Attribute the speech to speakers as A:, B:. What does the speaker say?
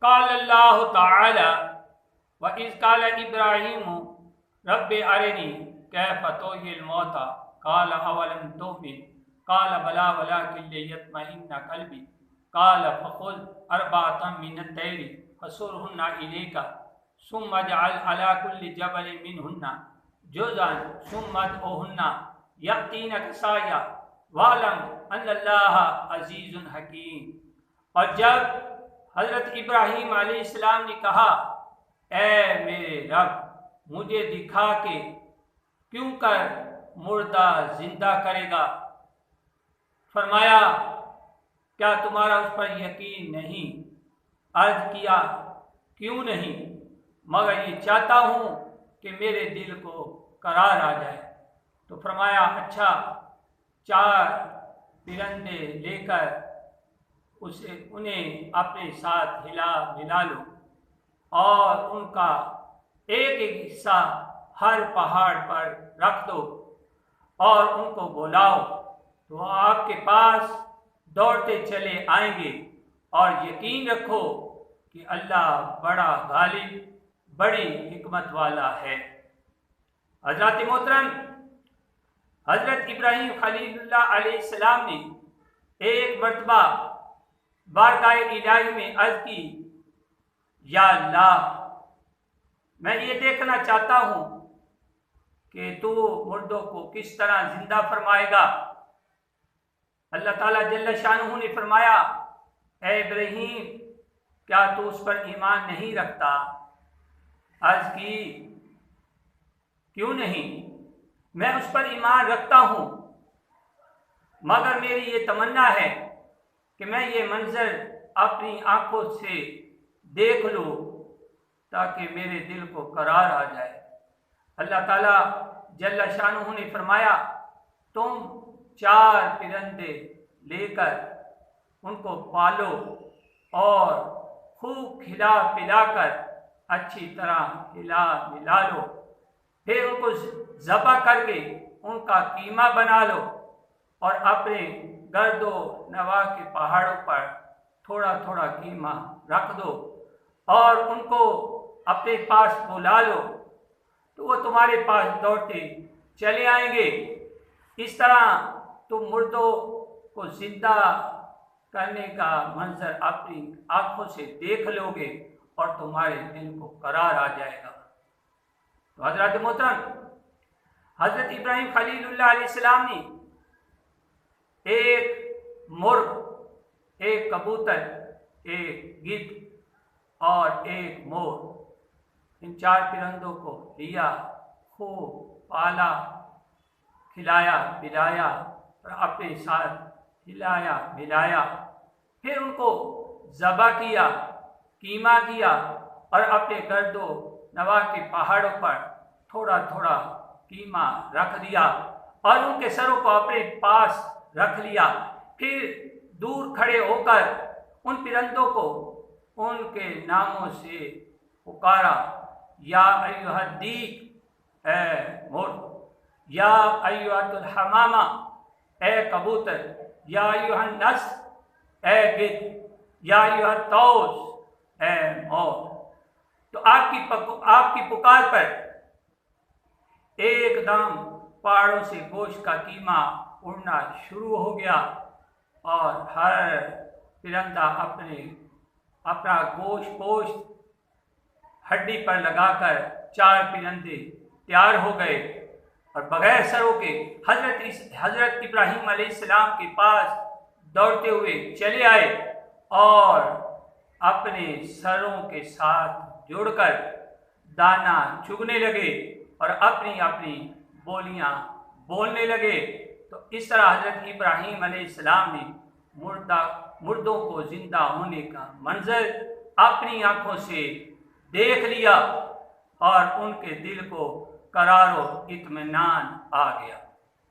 A: قال اللہ تعالی وَإِذْ قَالَ إِبْرَاهِيمُ رَبِّ أَرِنِي كَيْفَ تُحْيِي الْمَوْتَىٰ قَالَ أَوَلَمْ تُؤْمِنْ قَالَ بَلَىٰ وَلَٰكِن لِّيَطْمَئِنَّ قَلْبِي قَالَ فَخُذْ أَرْبَعَةً مِّنَ الطَّيْرِ فَصُرْهُنَّ إِلَيْكَ ثُمَّ اجْعَلْ عَلَىٰ كُلِّ جَبَلٍ مِّنْهُنَّ جُزْءًا ثُمَّ ادْعُهُنَّ يَأْتِينَكَ سَعْيًا وَاعْلَمْ أَنَّ اللَّهَ عَزِيزٌ حَكِيمٌ۔ اور جب حضرت ابراہیم علیہ السلام نے کہا اے میرے رب مجھے دکھا کے کیوں کر مردہ زندہ کرے گا، فرمایا کیا تمہارا اس پر یقین نہیں؟ عرض کیا کیوں نہیں، مگر یہ چاہتا ہوں کہ میرے دل کو قرار آ جائے۔ تو فرمایا اچھا 4 پرندے لے کر انہیں اپنے ساتھ ملا لو اور ان کا ایک ایک حصہ ہر پہاڑ پر رکھ دو اور ان کو بلاؤ تو وہ آپ کے پاس دوڑتے چلے آئیں گے، اور یقین رکھو کہ اللہ بڑا غالب بڑی حکمت والا ہے۔ حضرات محترم، حضرت ابراہیم خلیل اللہ علیہ السلام نے ایک مرتبہ بارگاہ الہی میں عرض کی یا اللہ میں یہ دیکھنا چاہتا ہوں کہ تو مردوں کو کس طرح زندہ فرمائے گا۔ اللہ تعالیٰ جل شانہ نے فرمایا اے ابراہیم کیا تو اس پر ایمان نہیں رکھتا؟ عرض کی کیوں نہیں، میں اس پر ایمان رکھتا ہوں، مگر میری یہ تمنا ہے کہ میں یہ منظر اپنی آنکھوں سے دیکھ لوں تاکہ میرے دل کو قرار آ جائے۔ اللہ تعالیٰ جل شانہ نے فرمایا تم 4 پرندے لے کر ان کو پالو اور خوب کھلا پلا کر اچھی طرح کھلا ملا لو، پھر ان کو ذبح کر کے ان کا قیمہ بنا لو اور اپنے گرد و نواح کے پہاڑوں پر تھوڑا تھوڑا قیمہ رکھ دو اور ان کو اپنے پاس بلا لو تو وہ تمہارے پاس دوڑتے چلے آئیں گے۔ اس طرح تم مردوں کو زندہ کرنے کا منظر اپنی آنکھوں سے دیکھ لو گے اور تمہارے دل کو قرار آ جائے گا۔ تو حضرات محترم، حضرت ابراہیم خلیل اللہ علیہ السلام نے ایک مرغ، ایک کبوتر، ایک گدھ اور ایک مور، ان 4 پرندوں کو لیا، خوب پالا، کھلایا پلایا اور اپنے ساتھ ہلایا ملایا، پھر ان کو ذبح کیا، قیمہ کیا اور اپنے گرد و نواح کے پہاڑوں پر تھوڑا تھوڑا قیمہ رکھ دیا اور ان کے سروں کو اپنے پاس رکھ لیا، پھر دور کھڑے ہو کر ان پرندوں کو ان کے ناموں سے پکارا یا ایھا الدیک اے مرغ، یا ایھا الحمامہ اے کبوتر، یا ایھا النسر اے گدھ، یا ایھا الطوس اے مور۔ تو آپ کی پکار پر ایک دم پہاڑوں سے گوشت کا قیمہ اڑنا شروع ہو گیا اور ہر پرندہ اپنا گوشت ہڈی پر لگا کر 4 پرندے تیار ہو گئے اور بغیر سروں کے حضرت ابراہیم علیہ السلام کے پاس دوڑتے ہوئے چلے آئے اور اپنے سروں کے ساتھ جڑ کر دانا چگنے لگے اور اپنی اپنی بولیاں بولنے لگے۔ تو اس طرح حضرت ابراہیم علیہ السلام نے مردوں کو زندہ ہونے کا منظر اپنی آنکھوں سے دیکھ لیا اور ان کے دل کو قرار و اطمینان آ گیا۔